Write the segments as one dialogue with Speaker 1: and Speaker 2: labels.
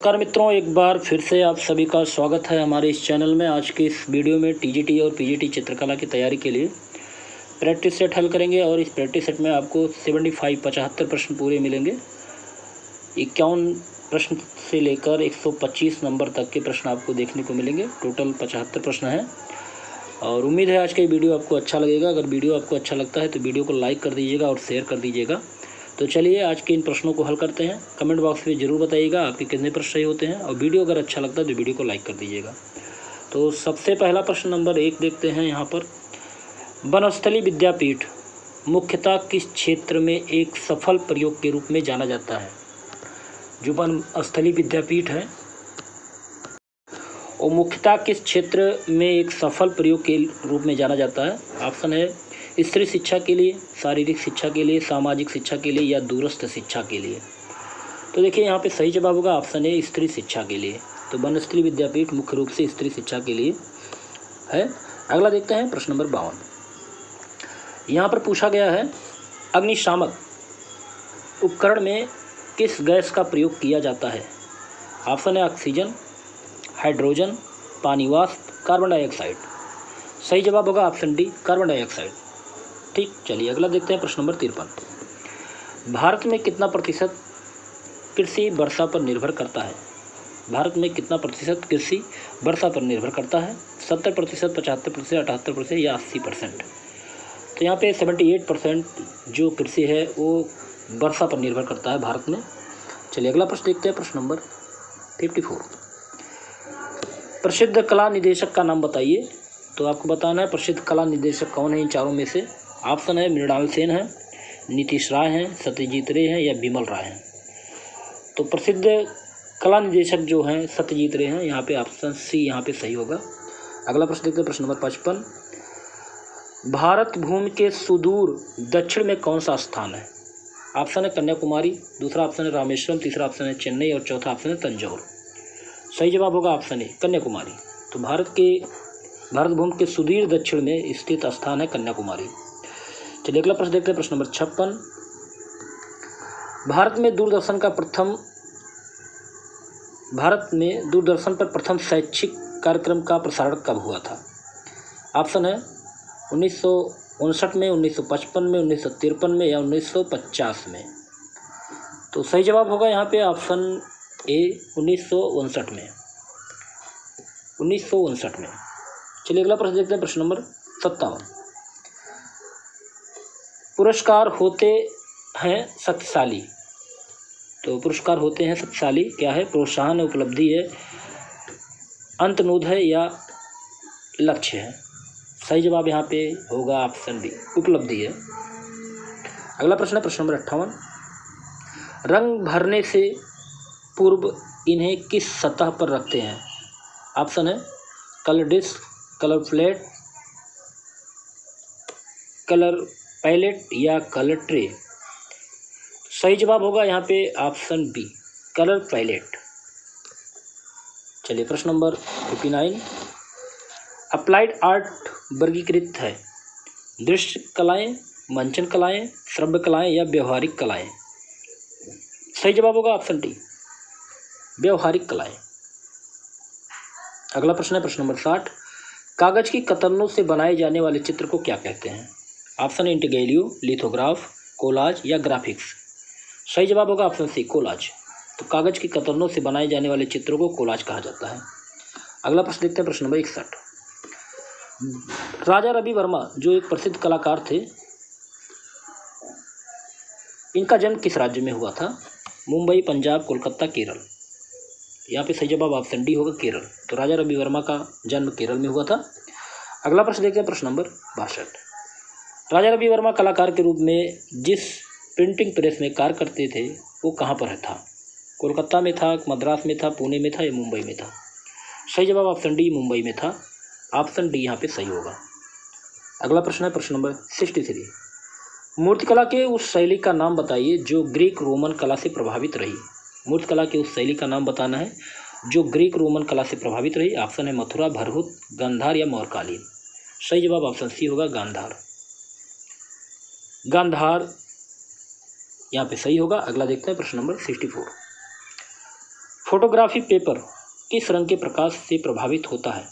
Speaker 1: नमस्कार मित्रों, एक बार फिर से आप सभी का स्वागत है हमारे इस चैनल में। आज की इस वीडियो में टीजीटी और पीजीटी चित्रकला की तैयारी के लिए प्रैक्टिस सेट हल करेंगे और इस प्रैक्टिस सेट में आपको 75 प्रश्न पूरे मिलेंगे। 51 प्रश्न से लेकर 125 नंबर तक के प्रश्न आपको देखने को मिलेंगे। टोटल 75 प्रश्न हैं और उम्मीद है आज का ये वीडियो आपको अच्छा लगेगा। अगर वीडियो आपको अच्छा लगता है तो वीडियो को लाइक कर दीजिएगा और शेयर कर दीजिएगा। तो चलिए आज के इन प्रश्नों को हल करते हैं। कमेंट बॉक्स में ज़रूर बताइएगा आपके कितने प्रश्न सही होते हैं और वीडियो अगर अच्छा लगता है तो वीडियो को लाइक कर दीजिएगा। तो सबसे पहला प्रश्न नंबर 1 देखते हैं यहाँ पर। वनस्थली विद्यापीठ मुख्यतः किस क्षेत्र में एक सफल प्रयोग के रूप में जाना जाता है? जो वनस्थली विद्यापीठ है वो मुख्यतः किस क्षेत्र में एक सफल प्रयोग के रूप में जाना जाता है? ऑप्शन है स्त्री शिक्षा के लिए, शारीरिक शिक्षा के लिए, सामाजिक शिक्षा के लिए या दूरस्थ शिक्षा के लिए। तो देखिए यहाँ पे सही जवाब होगा ऑप्शन है स्त्री शिक्षा के लिए। तो वनस्थली विद्यापीठ मुख्य रूप से स्त्री शिक्षा के लिए है। अगला देखते हैं प्रश्न नंबर 52। यहाँ पर पूछा गया है अग्निशामक उपकरण में किस गैस का प्रयोग किया जाता है? ऑप्शन है ऑक्सीजन, हाइड्रोजन, पानी वाष्प, कार्बन डाइऑक्साइड। सही जवाब होगा ऑप्शन डी, कार्बन डाइऑक्साइड। ठीक, चलिए अगला देखते हैं प्रश्न नंबर 53। भारत में कितना प्रतिशत कृषि वर्षा पर निर्भर करता है? भारत में कितना प्रतिशत कृषि वर्षा पर निर्भर करता है? 70%, 75%, 78% या 80%? तो यहाँ पे 78% जो कृषि है वो वर्षा पर निर्भर करता है भारत में। चलिए अगला प्रश्न देखते हैं, प्रश्न नंबर 54। प्रसिद्ध कला निदेशक का नाम बताइए। तो आपको बताना है प्रसिद्ध कला निदेशक कौन है इन चारों में से। ऑप्शन है मृणाल सेन है, नीतीश राय हैं, सत्यजीत रे हैं या विमल राय हैं। तो प्रसिद्ध कला निदेशक जो हैं सत्यजीत रे हैं। यहाँ पे ऑप्शन सी यहाँ पे सही होगा। अगला प्रश्न देखते हैं, प्रश्न नंबर 55। भारत भूमि के सुदूर दक्षिण में कौन सा स्थान है? ऑप्शन है कन्याकुमारी, दूसरा ऑप्शन है रामेश्वरम, तीसरा ऑप्शन है चेन्नई और चौथा ऑप्शन है तंजौर। सही जवाब होगा ऑप्शन ए कन्याकुमारी। तो भारत भूमि के सुदूर दक्षिण में स्थित स्थान है कन्याकुमारी। चलिए अगला प्रश्न देखते हैं, प्रश्न नंबर 56। भारत में दूरदर्शन पर प्रथम शैक्षिक कार्यक्रम का प्रसारण कब हुआ था? ऑप्शन है 1959 में, 1955 में, 1953 में या 1950 में। तो सही जवाब होगा यहाँ पे ऑप्शन ए 1959 में। 1959 में। चलिए अगला प्रश्न देखते हैं, प्रश्न नंबर 57। पुरस्कार होते हैं शक्तिशाली। तो पुरस्कार होते हैं शक्तिशाली क्या है? प्रोत्साहन है, उपलब्धि है, अंतनोद है या लक्ष्य है? सही जवाब यहाँ पे होगा ऑप्शन डी, उपलब्धि है। अगला प्रश्न है प्रश्न नंबर 58। रंग भरने से पूर्व इन्हें किस सतह पर रखते हैं? ऑप्शन है colour disc, colour plate, colour palette या कलर ट्रे। सही जवाब होगा यहाँ पे ऑप्शन बी, कलर पैलेट। चलिए प्रश्न नंबर 59। अप्लाइड आर्ट वर्गीकृत है दृश्य कलाएं, मंचन कलाएं, श्रव्य कलाएं या व्यवहारिक कलाएं। सही जवाब होगा ऑप्शन डी, व्यवहारिक कलाएं। अगला प्रश्न है प्रश्न नंबर 60। कागज की कतरनों से बनाए जाने वाले चित्र को क्या कहते हैं? ऑप्शन इंटीग्रेलियो, लिथोग्राफ, कोलाज या ग्राफिक्स। सही जवाब होगा ऑप्शन सी, कोलाज। तो कागज की कतरनों से बनाए जाने वाले चित्रों को कोलाज कहा जाता है। अगला प्रश्न देखते हैं, प्रश्न नंबर 61। राजा रवि वर्मा जो एक प्रसिद्ध कलाकार थे, इनका जन्म किस राज्य में हुआ था? मुंबई, पंजाब, कोलकाता, केरल। यहाँ पे सही जवाब ऑप्शन डी होगा, केरल। तो राजा रवि वर्मा का जन्म केरल में हुआ था। अगला प्रश्न देखते हैं, प्रश्न नंबर 62। राजा रवि वर्मा कलाकार के रूप में जिस प्रिंटिंग प्रेस में कार्य करते थे वो कहाँ पर था? कोलकाता में था, मद्रास में था, पुणे में था या मुंबई में था? सही जवाब ऑप्शन डी, मुंबई में था। ऑप्शन डी यहाँ पे सही होगा। अगला प्रश्न है प्रश्न नंबर 63। मूर्तिकला के उस शैली का नाम बताइए जो ग्रीक रोमन कला से प्रभावित रही। मूर्तिकला के उस शैली का नाम बताना है जो ग्रीक रोमन कला से प्रभावित रही। ऑप्शन है मथुरा, भरहुत, गांधार या मौर्यकालीन। सही जवाब ऑप्शन सी होगा, गांधार। गांधार यहाँ पे सही होगा। अगला देखते हैं प्रश्न नंबर 64। फोटोग्राफी पेपर किस रंग के प्रकाश से प्रभावित होता है?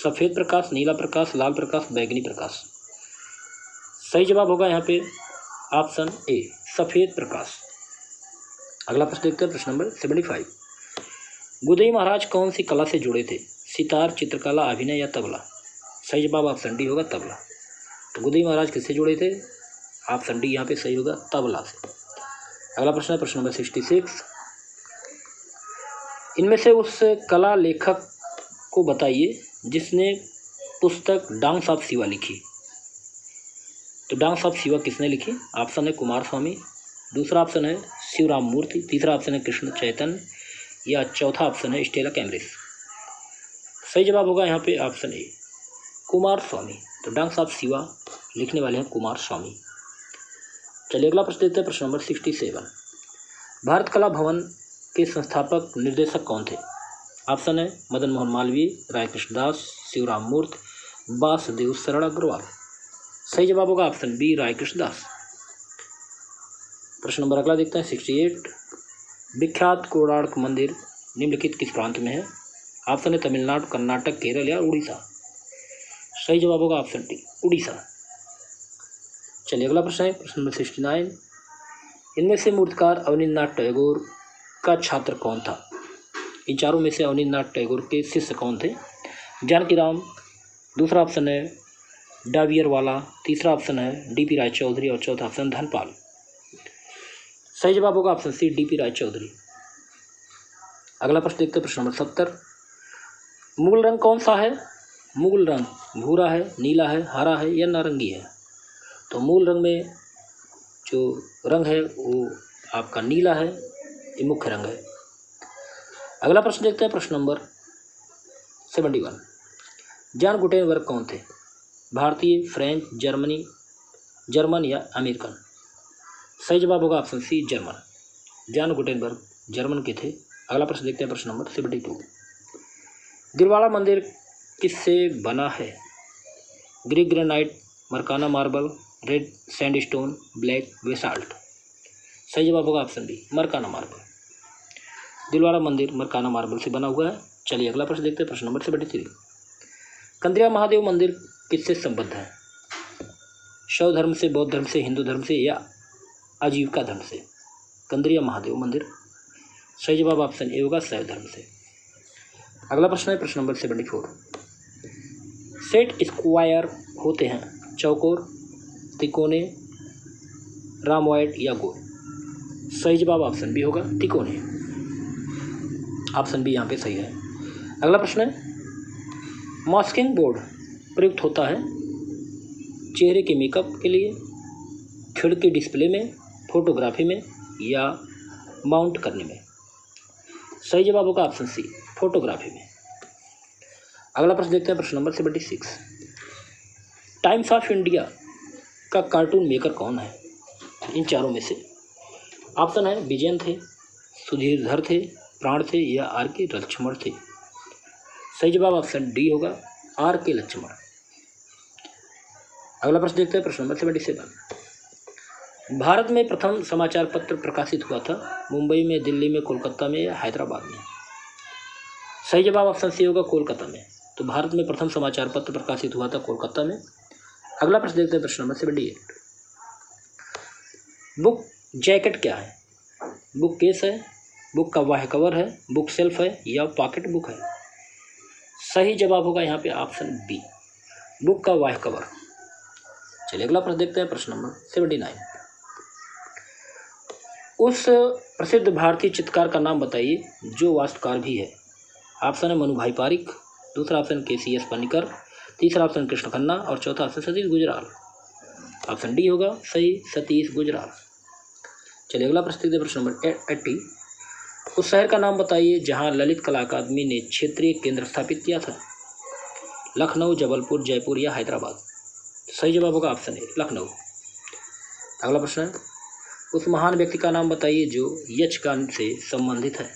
Speaker 1: सफ़ेद प्रकाश, नीला प्रकाश, लाल प्रकाश, बैंगनी प्रकाश। सही जवाब होगा यहाँ पे ऑप्शन ए, सफ़ेद प्रकाश। अगला प्रश्न देखते हैं, प्रश्न नंबर 75। गुदई महाराज कौन सी कला से जुड़े थे? सितार, चित्रकला, अभिनय या तबला? सही जवाब ऑप्शन डी होगा, तबला। तो गुदई महाराज किससे जुड़े थे? ऑप्शन डी यहाँ पे सही होगा, तबला से। अगला प्रश्न है प्रश्न नंबर 66। इनमें से उस कला लेखक को बताइए जिसने पुस्तक डांस ऑफ शिवा लिखी। तो डांस ऑफ शिवा किसने लिखी? ऑप्शन है कुमार स्वामी, दूसरा ऑप्शन है शिवराम मूर्ति, तीसरा ऑप्शन है कृष्ण चैतन्य या चौथा ऑप्शन है स्टेला कैम्ब्रिज। सही जवाब होगा यहाँ पे ऑप्शन ए, कुमार स्वामी। तो डांस ऑफ शिवा लिखने वाले हैं कुमार स्वामी। चलिए अगला प्रश्न देते हैं, प्रश्न नंबर 67। भारत कला भवन के संस्थापक निर्देशक कौन थे? ऑप्शन है मदन मोहन मालवीय, राय कृष्णदास, शिवराम मूर्ति, वासुदेव शरण अग्रवाल। सही जवाब होगा ऑप्शन बी, राय कृष्णदास। प्रश्न नंबर अगला देखते हैं 68। विख्यात कोणार्क मंदिर निम्नलिखित किस प्रांत में है? ऑप्शन है तमिलनाडु, कर्नाटक, केरल या उड़ीसा। सही जवाब होगा ऑप्शन डी, उड़ीसा। चलिए अगला प्रश्न है प्रश्न नंबर 69। इनमें से मूर्तिकार अवनींद्रनाथ टैगोर का छात्र कौन था? इन चारों में से अवनींद्रनाथ टैगोर के शिष्य कौन थे? जानकी राम, दूसरा ऑप्शन है डाबियरवाला, तीसरा ऑप्शन है डीपी राय चौधरी और चौथा ऑप्शन धनपाल। सही जवाब होगा ऑप्शन सी, डीपी राय चौधरी। अगला प्रश्न देखते हैं, प्रश्न नंबर 70। मूल रंग कौन सा है? मूल रंग भूरा है, नीला है, हरा है या नारंगी है? तो मूल रंग में जो रंग है वो आपका नीला है, ये मुख्य रंग है। अगला प्रश्न देखते हैं, प्रश्न नंबर 71। जॉन गुटेनबर्ग कौन थे? भारतीय, फ्रेंच, जर्मन या अमेरिकन? सही जवाब होगा option C, German. John Gutenberg German के थे। अगला प्रश्न देखते हैं, प्रश्न नंबर 72। दिलवाड़ा मंदिर किससे बना है? Greek granite, Makrana marble, red sandstone, black basalt. सही जवाब होगा option B, Makrana marble. Dilwara मंदिर मरकाना मार्बल से बना हुआ है। चलिए अगला प्रश्न देखते हैं, प्रश्न नंबर 73। कंद्रिया महादेव मंदिर किससे संबद्ध है? शैव धर्म से, बौद्ध धर्म से, हिंदू धर्म से या आजीविका धर्म से? कंद्रिया महादेव मंदिर। सही जवाब ऑप्शन ए होगा, शैव धर्म से। अगला प्रश्न है प्रश्न नंबर 74। सेट स्क्वायर होते हैं चौकोर, तिकोने, रामवाइड या गोल? सही जवाब ऑप्शन बी होगा, तिकोने। ऑप्शन बी यहाँ पे सही है। अगला प्रश्न है, मास्किंग बोर्ड प्रयुक्त होता है चेहरे के मेकअप के लिए, खिड़की डिस्प्ले में, फोटोग्राफी में या माउंट करने में? सही जवाब होगा ऑप्शन सी, फोटोग्राफी में। अगला प्रश्न देखते हैं, प्रश्न नंबर 76। टाइम्स ऑफ इंडिया का कार्टून मेकर कौन है? इन चारों में से ऑप्शन है विजयन थे, सुधीरधर थे, प्राण थे या आर के लक्ष्मण थे? सही जवाब ऑप्शन डी होगा, आर के लक्ष्मण। अगला प्रश्न देखते हैं, प्रश्न नंबर 77। भारत में प्रथम समाचार पत्र प्रकाशित हुआ था मुंबई में, दिल्ली में, कोलकाता में या हैदराबाद में? सही जवाब ऑप्शन सी होगा, कोलकाता में। तो भारत में प्रथम समाचार पत्र प्रकाशित हुआ था कोलकाता में। अगला प्रश्न देखते हैं, प्रश्न नंबर 78। बुक जैकेट क्या है? बुक केस है, बुक का बाह्य कवर है, बुक सेल्फ है या पॉकेट बुक है? सही जवाब होगा यहाँ पे ऑप्शन बी, बुक का बाह्य कवर। चलिए अगला प्रश्न देखते हैं, प्रश्न नंबर 79। उस प्रसिद्ध भारतीय चित्रकार का नाम बताइए जो वास्तुकार भी है। ऑप्शन है मनु भाई पारिक, दूसरा ऑप्शन KCS पन्नीकर, तीसरा ऑप्शन कृष्ण खन्ना और चौथा option Satish Gujral. Option D होगा सही, सतीश गुजराल। चलिए अगला प्रश्न देखते हैं, प्रश्न नंबर 80। उस शहर का नाम बताइए जहां ललित कला अकादमी ने क्षेत्रीय केंद्र स्थापित किया था। लखनऊ, जबलपुर, जयपुर या हैदराबाद? सही जवाब होगा ऑप्शन ए, लखनऊ। अगला प्रश्न है, उस महान व्यक्ति का नाम बताइए जो यक्षगान से संबंधित है।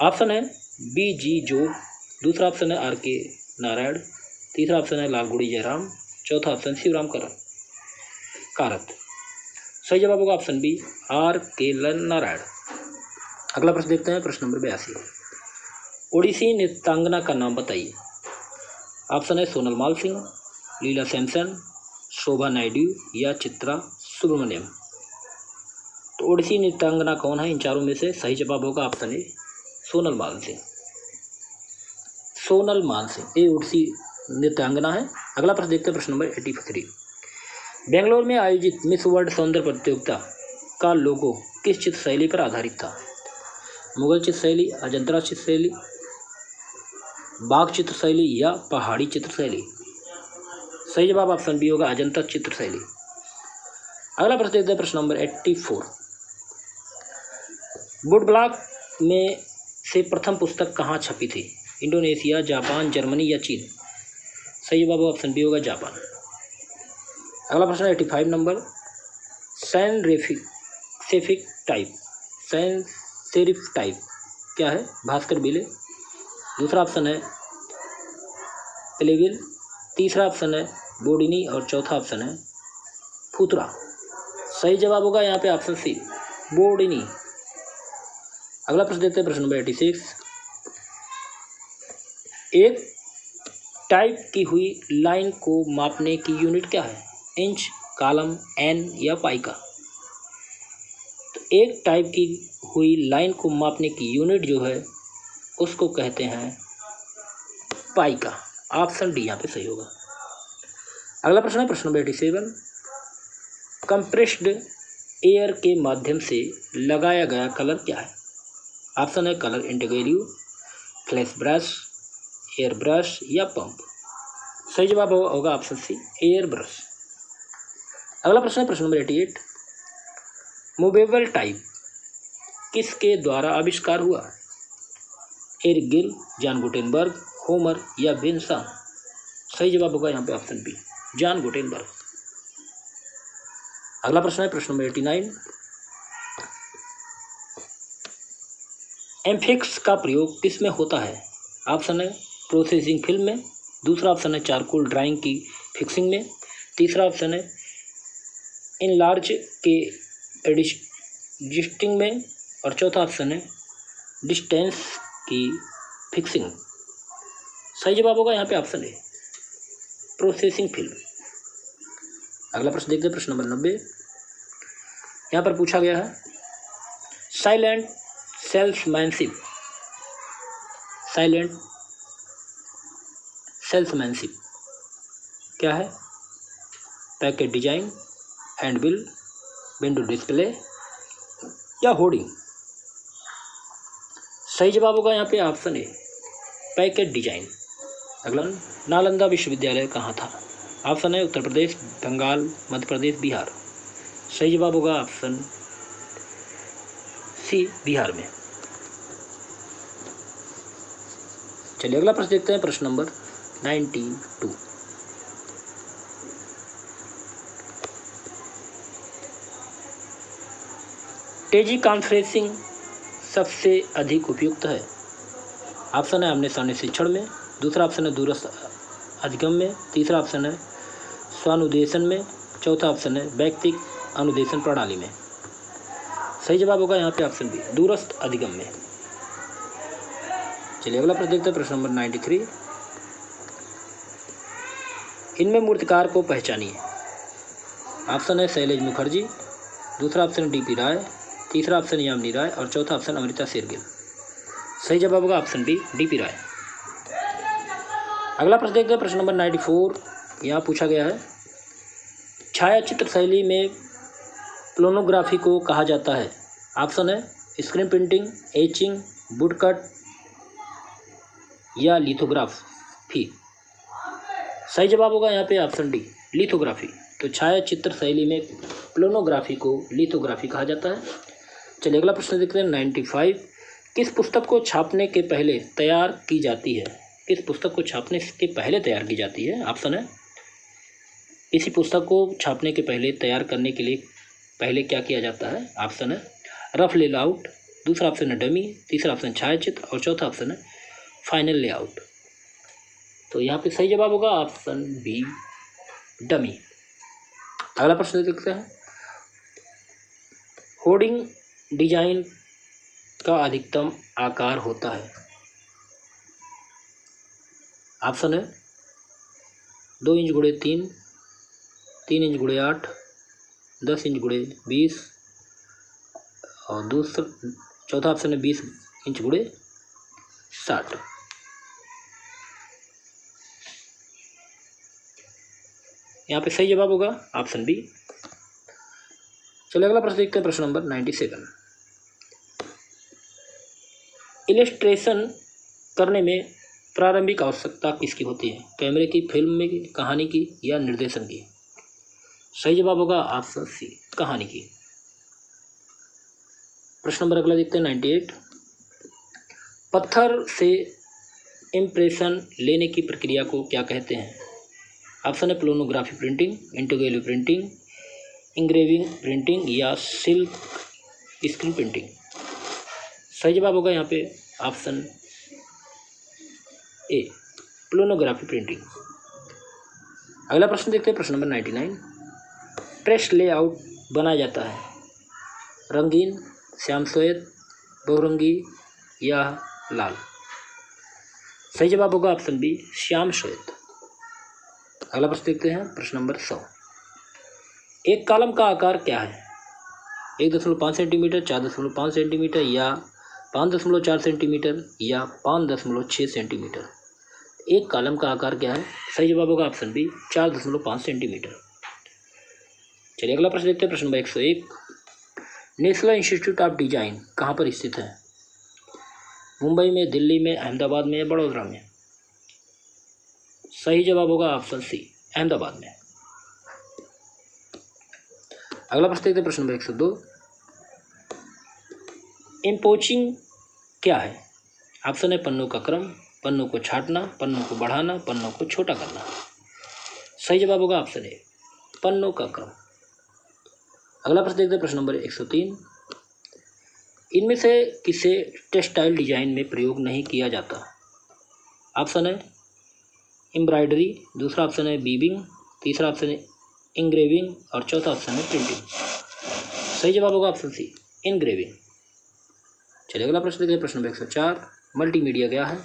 Speaker 1: ऑप्शन है BG जोग, दूसरा ऑप्शन है RK नारायण, तीसरा ऑप्शन है लालगुड़ी जयराम, चौथा ऑप्शन शिवराम कारत। सही जवाब होगा ऑप्शन बी, RK नारायण। अगला प्रश्न देखते हैं, प्रश्न नंबर 82। ओडिसी नृत्यांगना का नाम बताइए। ऑप्शन है सोनल माल सिंह, लीला सैमसन, शोभा नायडू या चित्रा सुब्रमण्यम। तो ओडिसी नृत्यांगना कौन है इन चारों में से? सही जवाब होगा ऑप्शन ए सोनल मान सिंह। सोनल मान सिंह ये ओडिसी नृत्यांगना है। अगला प्रश्न देखते हैं, प्रश्न नंबर 83। बेंगलोर में आयोजित मिस वर्ल्ड सौंदर्य प्रतियोगिता का लोगो किस चित्र शैली पर आधारित था? मुगल चित्र शैली, अजंता चित्र शैली, बाघ चित्र शैली या पहाड़ी चित्र शैली। सही जवाब ऑप्शन बी होगा अजंता चित्र शैली। अगला प्रश्न देखते हैं, प्रश्न नंबर 84। वुड ब्लॉक में से प्रथम पुस्तक कहाँ छपी थी? इंडोनेशिया, जापान, जर्मनी या चीन। सही जवाब ऑप्शन बी होगा जापान। अगला प्रश्न 85 नंबर। सेरिफ टाइप क्या है? भास्कर बिले। दूसरा ऑप्शन है प्लेविल, तीसरा ऑप्शन है बोडिनी और चौथा ऑप्शन है फुतरा। सही जवाब होगा यहाँ पे ऑप्शन सी बोडिनी। अगला प्रश्न देखते हैं, प्रश्न नंबर 86। एक टाइप की हुई लाइन को मापने की यूनिट क्या है? इंच, कॉलम, एन या पाइका। तो एक टाइप की हुई लाइन को मापने की यूनिट जो है उसको कहते हैं पाइका। ऑप्शन डी यहाँ पे सही होगा। अगला प्रश्न है, प्रश्न नंबर 87। कंप्रेस्ड एयर के माध्यम से लगाया गया कलर क्या है? ऑप्शन है कलर इंटीग्रेलिव, फ्लैश ब्रश, एयर ब्रश या पंप। सही जवाब होगा ऑप्शन सी एयर ब्रश। अगला प्रश्न है, प्रश्न नंबर 88। मूवेबल टाइप किसके द्वारा आविष्कार हुआ? Eric Gill, John Gutenberg, Homer या विंसन। सही जवाब होगा यहाँ पे ऑप्शन बी जॉन गुटेनबर्ग। अगला प्रश्न है, प्रश्न नंबर 89। एम्फिक्स का प्रयोग किस में होता है? ऑप्शन है प्रोसेसिंग फिल्म में, दूसरा ऑप्शन है चारकोल ड्राइंग की फिक्सिंग में, तीसरा ऑप्शन है इनलार्ज के एडजस्टिंग में और चौथा ऑप्शन है डिस्टेंस की फिक्सिंग। सही जवाब होगा यहाँ पे ऑप्शन ए प्रोसेसिंग फिल्म। अगला प्रश्न देखते हैं, प्रश्न नंबर 90। यहाँ पर पूछा गया है साइलेंट सेल्समैनशिप क्या है? Packet design, handbill, window display या होर्डिंग। सही जवाब होगा यहाँ पे ऑप्शन ए पैकेट डिजाइन। अगला, नालंदा विश्वविद्यालय कहाँ था? ऑप्शन है उत्तर प्रदेश, बंगाल, मध्य प्रदेश, बिहार। सही जवाब होगा ऑप्शन सी बिहार में। चलिए अगला प्रश्न देखते हैं, प्रश्न नंबर 92। टेली कॉन्फ्रेंसिंग सबसे अधिक उपयुक्त है? ऑप्शन है आमने सामने शिक्षण में, दूसरा ऑप्शन है दूरस्थ अधिगम में, तीसरा ऑप्शन है स्वानुदेशन में, चौथा ऑप्शन है वैयक्तिक अनुदेशन प्रणाली में। सही जवाब होगा यहाँ पे ऑप्शन बी दूरस्थ अधिगम में। चलिए अगला प्रश्न देखते हैं, प्रश्न नंबर 93। इनमें मूर्तिकार को पहचानिए। ऑप्शन है शैलेश मुखर्जी, दूसरा ऑप्शन डीपी राय, तीसरा ऑप्शन यामिनी राय और चौथा ऑप्शन अमृता शेरगिल। सही जवाब होगा ऑप्शन बी डीपी राय। अगला प्रश्न देखते हैं, प्रश्न नंबर 94। यहाँ पूछा गया है छायाचित्र शैली में प्लोनोग्राफी को कहा जाता है? ऑप्शन है स्क्रीन प्रिंटिंग, एचिंग, वुडकट या लिथोग्राफी। सही जवाब होगा यहाँ पे ऑप्शन डी लिथोग्राफी। तो छायाचित्र शैली में प्लोनोग्राफी को लिथोग्राफी कहा जाता है। चलिए अगला प्रश्न देखते हैं 95। किस पुस्तक को छापने के पहले तैयार की जाती है? किस पुस्तक को छापने के पहले तैयार की जाती है? ऑप्शन है किसी पुस्तक को छापने के पहले तैयार करने के लिए पहले क्या किया जाता है? ऑप्शन है रफ लेआउट, दूसरा ऑप्शन है डमी, तीसरा ऑप्शन छायाचित्र और चौथा ऑप्शन है फाइनल लेआउट। तो यहाँ पे सही जवाब होगा ऑप्शन बी डमी। अगला प्रश्न देखते हैं होर्डिंग डिजाइन का अधिकतम आकार होता है? ऑप्शन है 2 इंच गुणे 3, 3 इंच गुणे 8, 10 इंच गुणे 20 और चौथा ऑप्शन है 20 इंच गुणे 60। यहाँ पे सही जवाब होगा ऑप्शन बी। चलिए अगला प्रश्न देखते हैं, प्रश्न नंबर 97। इलस्ट्रेशन करने में प्रारंभिक आवश्यकता किसकी होती है? कैमरे की, फिल्म में की, कहानी की या निर्देशन की? सही जवाब होगा ऑप्शन सी, कहानी की। प्रश्न नंबर अगला देखते हैं 98। पत्थर से इम्प्रेशन लेने की प्रक्रिया को क्या कहते हैं? ऑप्शन है प्लोनोग्राफी प्रिंटिंग, इंटोगेलिव प्रिंटिंग, इंग्रेविंग प्रिंटिंग या सिल्क स्क्रीन प्रिंटिंग। सही जवाब होगा यहाँ पे ऑप्शन ए, प्लोनोग्राफी प्रिंटिंग। अगला प्रश्न देखते हैं, प्रश्न नंबर 99। प्रेस लेआउट बनाया जाता है रंगीन, श्याम श्वेत, बहुरंगी या लाल? सही जवाब होगा ऑप्शन बी, श्याम श्वेत। अगला प्रश्न देखते हैं, प्रश्न नंबर 100। एक कॉलम का आकार क्या है? 1.5 सेंटीमीटर, 4.5 सेंटीमीटर या 5.4 सेंटीमीटर या 5.6 सेंटीमीटर? एक कॉलम का आकार क्या है? सही जवाब होगा ऑप्शन बी, 4.5 सेंटीमीटर। चलिए अगला प्रश्न देखते हैं, प्रश्न number 101। National institute of design कहाँ पर स्थित है? मुंबई में, दिल्ली में, अहमदाबाद में या बड़ौदा में? सही जवाब होगा ऑप्शन सी, अहमदाबाद में। अगला प्रश्न देखते हैं, प्रश्न नंबर 102। इम्पोचिंग क्या है? ऑप्शन है पन्नों का क्रम, पन्नों को छांटना, पन्नों को बढ़ाना, पन्नों को छोटा करना। सही जवाब होगा ऑप्शन ए, पन्नों का क्रम। अगला प्रश्न देखते हैं, प्रश्न नंबर 103। इनमें से किसे टेक्सटाइल डिजाइन में प्रयोग नहीं किया जाता? ऑप्शन है एम्ब्रॉयडरी, दूसरा ऑप्शन है वीविंग, तीसरा ऑप्शन है इंग्रेविंग और चौथा ऑप्शन है प्रिंटिंग। सही जवाब होगा ऑप्शन सी, इंग्रेविंग। चलिए अगला प्रश्न देखते हैं, प्रश्न नंबर 104। मल्टीमीडिया क्या है?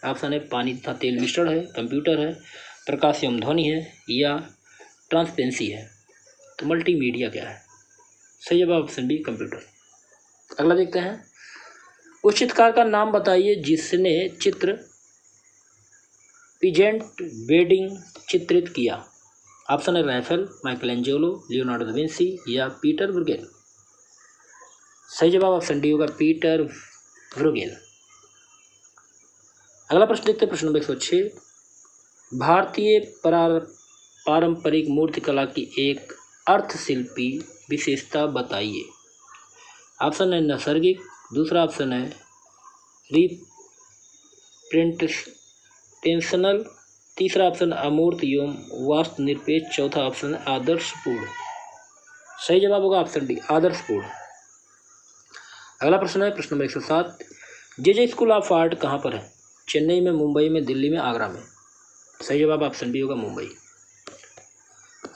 Speaker 1: ऑप्शन है पानी तथा तेल मिश्रण है, कंप्यूटर है, प्रकाश एवं ध्वनि है या ट्रांसपेरेंसी है? तो मल्टीमीडिया क्या है? सही जवाब ऑप्शन बी, कंप्यूटर। अगला देखते हैं, उस चित्रकार का नाम बताइए जिसने चित्र पीजेंट वेडिंग चित्रित किया। ऑप्शन है Raphael, Michelangelo, Leonardo da Vinci या पीटर ब्रुगेल। सही जवाब ऑप्शन डी होगा, पीटर ब्रुगेल। अगला प्रश्न देखते हैं, प्रश्न नंबर 106। भारतीय पारंपरिक मूर्तिकला की एक अर्थशिल्पी विशेषता बताइए। ऑप्शन है नैसर्गिक, दूसरा ऑप्शन है रिप्रेजेंटेशनल, तीसरा ऑप्शन अमूर्त एवं वास्तुनिरपेक्ष, चौथा ऑप्शन है आदर्शपूर्ण। सही जवाब होगा ऑप्शन डी, आदर्शपूर्ण। अगला प्रश्न है, प्रश्न number 107। J school of art कहाँ पर है? चेन्नई में, मुंबई में, दिल्ली में, आगरा में? सही जवाब ऑप्शन बी होगा, मुंबई।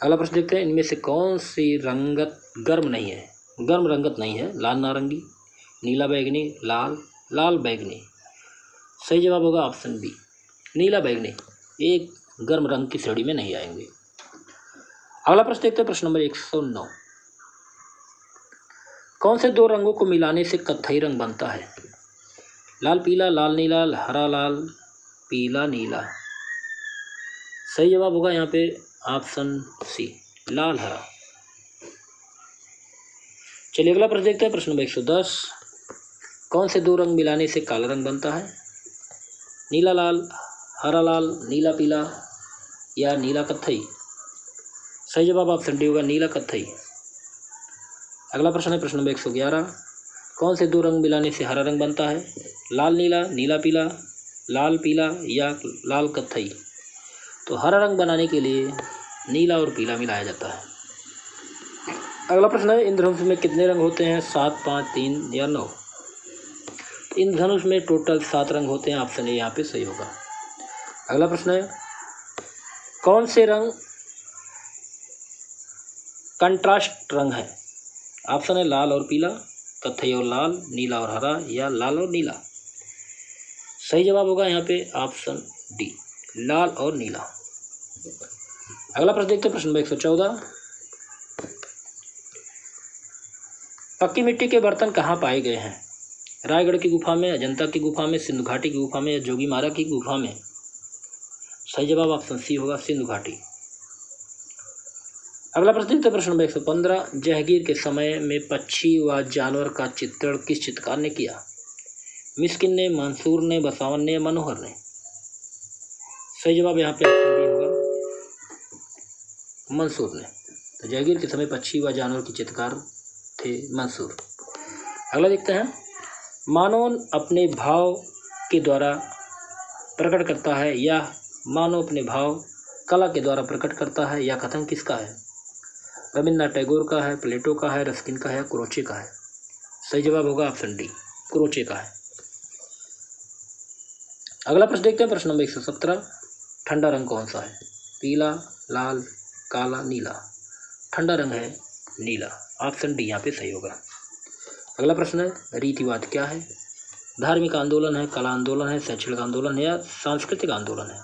Speaker 1: अगला प्रश्न देखते हैं, इनमें से कौन सी रंगत गर्म नहीं है? गर्म रंगत नहीं है, लाल नारंगी, नीला बैगनी, लाल बैगनी। सही जवाब होगा ऑप्शन बी, नीला बैगनी। एक गर्म रंग की श्रेणी में नहीं आएंगे। अगला प्रश्न देखते हैं, प्रश्न नंबर 109। कौन से दो रंगों को मिलाने से कत्थई रंग बनता है? लाल पीला, लाल नीला, हरा लाल, पीला नीला? सही जवाब होगा यहाँ पे ऑप्शन सी, लाल हरा। चलिए अगला प्रश्न देखते हैं, प्रश्न नंबर 110। कौन से दो रंग मिलाने से काला रंग बनता है? नीला लाल, हरा लाल, नीला पीला या नीला कत्थई? सही जवाब ऑप्शन डी होगा, नीला कत्थई। अगला प्रश्न है, प्रश्न नंबर 111। कौन से दो रंग मिलाने से हरा रंग बनता है? लाल नीला, नीला पीला, लाल पीला या लाल कत्थई? तो हरा रंग बनाने के लिए नीला और पीला मिलाया जाता है। अगला प्रश्न है, इंद्रधनुष में कितने रंग होते हैं? 7, 5, 3 या 9? इंद्रधनुष में टोटल 7 रंग होते हैं, ऑप्शन ए यहाँ पे सही होगा। अगला प्रश्न है, कौन से रंग कंट्रास्ट रंग है? ऑप्शन है लाल और पीला, कत्थई और लाल, नीला और हरा, या लाल और नीला। सही जवाब होगा यहाँ पे ऑप्शन डी, लाल और नीला। अगला प्रश्न देखते हैं, प्रश्न नंबर 114। पक्की मिट्टी के बर्तन कहाँ पाए गए हैं? रायगढ़ की गुफा में, अजंता की गुफा में, सिंधु घाटी की गुफा में, या जोगीमारा की गुफा में? सही जवाब ऑप्शन सी होगा, सिंधु घाटी। अगला प्रश्न देखते हैं, प्रश्न नंबर 115। जहांगीर के समय में पक्षी व जानवर का चित्रण किस चित्रकार ने किया? मिस्किन ने, मंसूर ने, बसावन ने, मनोहर ने? सही जवाब यहाँ पे ऑप्शन डी होगा, मंसूर ने। तो जहांगीर के समय पक्षी व जानवर के चित्रकार थे मंसूर। अगला देखते हैं, मानव अपने भाव के द्वारा प्रकट करता है, या मानव अपने भाव कला के द्वारा प्रकट करता है, या कथन किसका है? रविन्द्रनाथ टैगोर का है, प्लेटो का है, रस्किन का है, क्रोचे का है? सही जवाब होगा ऑप्शन डी, क्रोचे का है। अगला प्रश्न देखते हैं, प्रश्न नंबर 117। ठंडा रंग कौन सा है? पीला, लाल, काला, नीला? ठंडा रंग है नीला, ऑप्शन डी यहाँ पे सही होगा। अगला प्रश्न है, रीतिवाद क्या है? धार्मिक आंदोलन है, कला आंदोलन है, शैक्षणिक आंदोलन है, या सांस्कृतिक आंदोलन है?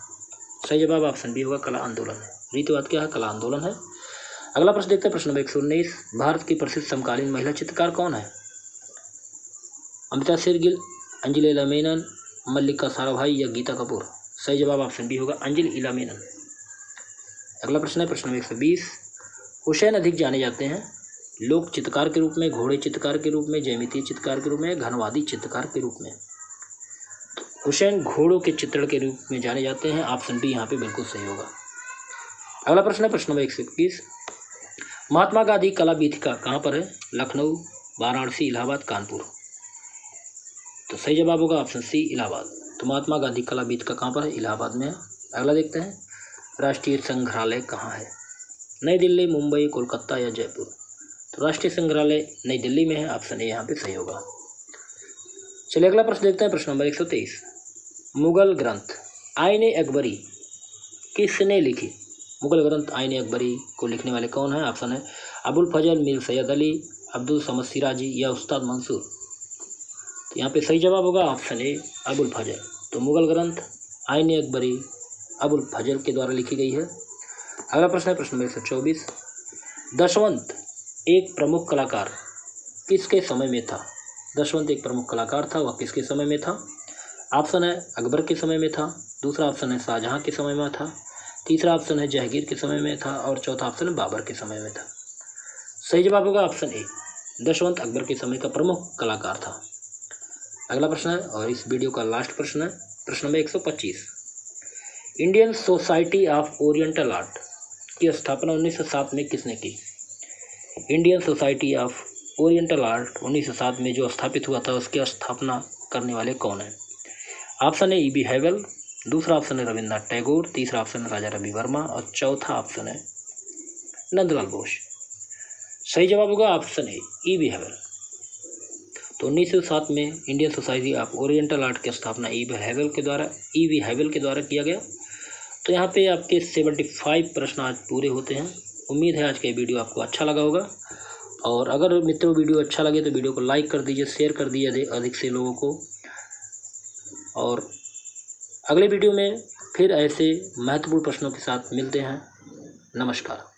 Speaker 1: सही जवाब ऑप्शन बी होगा, कला आंदोलन है। रीतिवाद क्या है? कला आंदोलन है। अगला प्रश्न देखते हैं, प्रश्न नंबर 119। भारत की प्रसिद्ध समकालीन महिला चित्रकार कौन है? अमृता शेरगिल, अंजलि इला मेनन, मल्लिका साराभाई, या गीता कपूर? सही जवाब ऑप्शन बी होगा, अंजलि इला मेनन। अगला प्रश्न है, प्रश्न नंबर 120। हुसैन अधिक जाने जाते हैं लोक चित्रकार के रूप में, घोड़े चित्रकार के रूप में, ज्यामितीय चित्रकार के रूप में, घनवादी चित्रकार के रूप में? हुसैन घोड़ों के चित्रण के रूप में जाने जाते हैं, ऑप्शन डी यहाँ पे बिल्कुल सही होगा। अगला प्रश्न है, प्रश्न नंबर 121। महात्मा गांधी कला वीथिका कहाँ पर है? लखनऊ, वाराणसी, इलाहाबाद, कानपुर? तो सही जवाब होगा ऑप्शन सी, इलाहाबाद। तो महात्मा गांधी कला वीथिका कहाँ पर है? इलाहाबाद में है। अगला देखते हैं, राष्ट्रीय संग्रहालय कहाँ है? नई दिल्ली, मुंबई, कोलकाता, या जयपुर? तो राष्ट्रीय संग्रहालय नई दिल्ली में है, ऑप्शन ए यहाँ पे सही होगा। चलिए अगला प्रश्न देखते हैं, प्रश्न नंबर 123। मुगल ग्रंथ आईने अकबरी किसने लिखी? मुगल ग्रंथ आईने अकबरी को लिखने वाले कौन है? ऑप्शन है अबुल फजल, मीर सैयद अली, अब्दुल समद सिराजी, या उस्ताद मंसूर? तो यहाँ पे सही जवाब होगा ऑप्शन ए, अबुल फजल। तो मुगल ग्रंथ आईने अकबरी अबुल फजल के द्वारा लिखी गई है। अगला प्रश्न है, प्रश्न नंबर 124। दशवंत एक प्रमुख कलाकार किसके समय में था? दशवंत एक प्रमुख कलाकार था, वह किसके समय में था? ऑप्शन है अकबर के समय में था, दूसरा ऑप्शन है शाहजहां के समय में था, तीसरा ऑप्शन है जहांगीर के समय में था, और चौथा ऑप्शन है बाबर के समय में था। सही जवाब होगा ऑप्शन ए, दशवंत अकबर के समय का प्रमुख कलाकार था। अगला प्रश्न है, और इस वीडियो का लास्ट प्रश्न है, प्रश्न number 125। Indian society of oriental art की स्थापना 1907 में किसने की? Indian society of oriental art 1907 में जो स्थापित हुआ था, उसकी स्थापना करने वाले कौन है? ऑप्शन है ई.बी. हैवेल, दूसरा ऑप्शन है रविन्द्रनाथ टैगोर, तीसरा ऑप्शन है राजा रवि वर्मा, और चौथा ऑप्शन है नंदलाल बोस। सही जवाब होगा ऑप्शन ए, ई.बी. हैवेल। तो 1907 में Indian society of oriental art की स्थापना ई.बी. हैवेल के द्वारा किया गया। तो यहाँ पे आपके 75 प्रश्न आज पूरे होते हैं। उम्मीद है आज का वीडियो आपको अच्छा लगा होगा, और अगर मित्रों वीडियो अच्छा लगे तो वीडियो को लाइक कर दीजिए, शेयर कर दीजिए अधिक से लोगों को, और अगले वीडियो में फिर ऐसे महत्वपूर्ण प्रश्नों के साथ मिलते हैं। नमस्कार।